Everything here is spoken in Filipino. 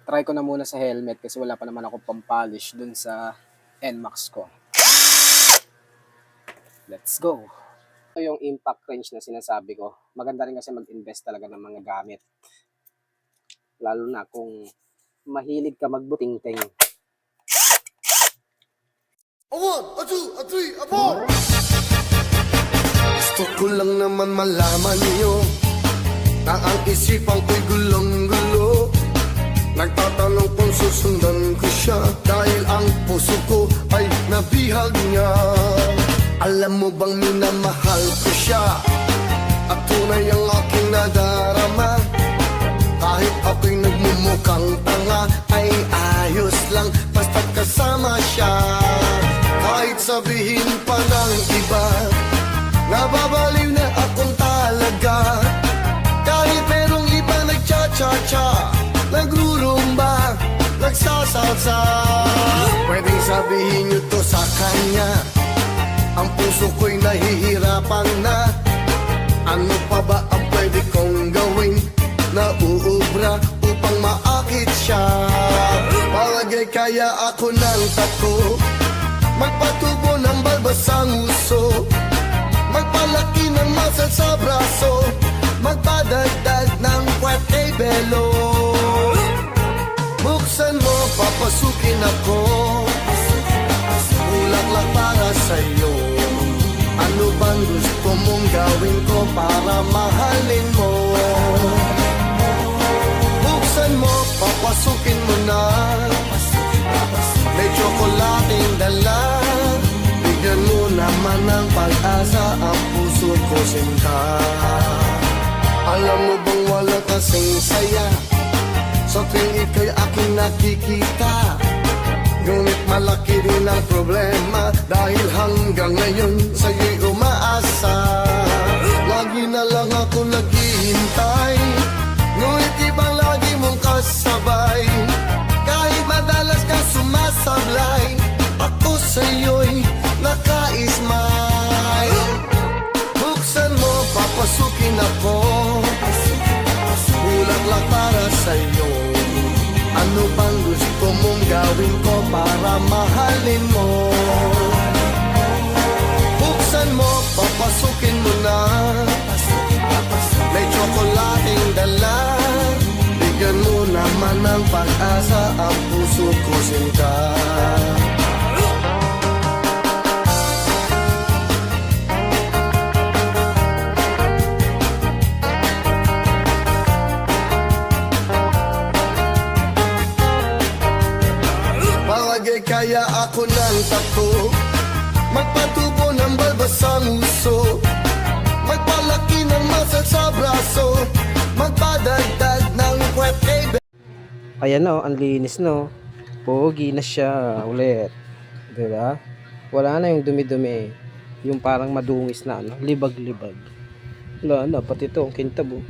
try ko na muna sa helmet kasi wala pa naman ako pang-polish dun sa NMAX ko. Let's go! Ito yung impact range na sinasabi ko. Maganda rin kasi mag-invest talaga ng mga gamit. Lalo na kung mahilig ka magbuting-ting. A 1, a 2, a 3, a 4. Gusto ko lang naman malaman niyo na ang isipan ko'y gulong-gulo. Nagtatanong kung susundan ko siya dahil ang puso ko ay nabihag niya. Alam mo bang minamahal ko siya at tunay ang aking nadarama. Kahit ako'y nagmumukhang tanga ay ayos lang basta't kasama siya. Kahit sabihin pa ng iba nababaliw na akong talaga. Kahit merong iba nagcha-cha-cha, nagrurumba, nagsasalsa. Pwedeng sabihin nyo to sa kanya, ang puso ko'y nahihirapan na. Ano pa ba ang pwede kong gawin na uubra upang maakit siya? Palagay kaya ako ng tako, magpatubo ng balbasang uso, magpalaki ng muscle sa braso, magpadagdag ng puwete belo. Buksan mo, papasukin ako, bulaklak para sa'yo. Ano bang gusto mong gawin ko para mahalin mo? Buksan mo, papasukin mo na, may tsokolating dala. Bigyan mo naman ng pag-asa ang puso ko, sinta. Alam mo bang wala kasing saya sa tuwing ika'y aking nakikita? Ngunit malaki din ang problema dahil hanggang ngayon sa'yo'y umaasa. Lagi na lang ako naghihintay, ngunit ibang lagi mong kasabay. Kahit madalas ka sumasablay, ako sa'yo'y nakaismay. Buksan mo, papasukin ako, bulaklak para sa'yo. Ano bang gusto mong gawin ko para mahalin mo? Buksan mo, papasukin mo na, may tsokolating dala. Bigyan mo naman ng pag-asa ang puso ko, sinta. Kaya ako ng tako, magpatubo ng balbasang uso, magpalaki ng muscle sa braso, magpadagdag ng puwete. Ayan no, ang linis no. Pogi na siya ulit. Diba? Wala na yung dumi-dumi. Yung parang madungis na ano, libag-libag. Wala na, pati ito, ang kintab oh.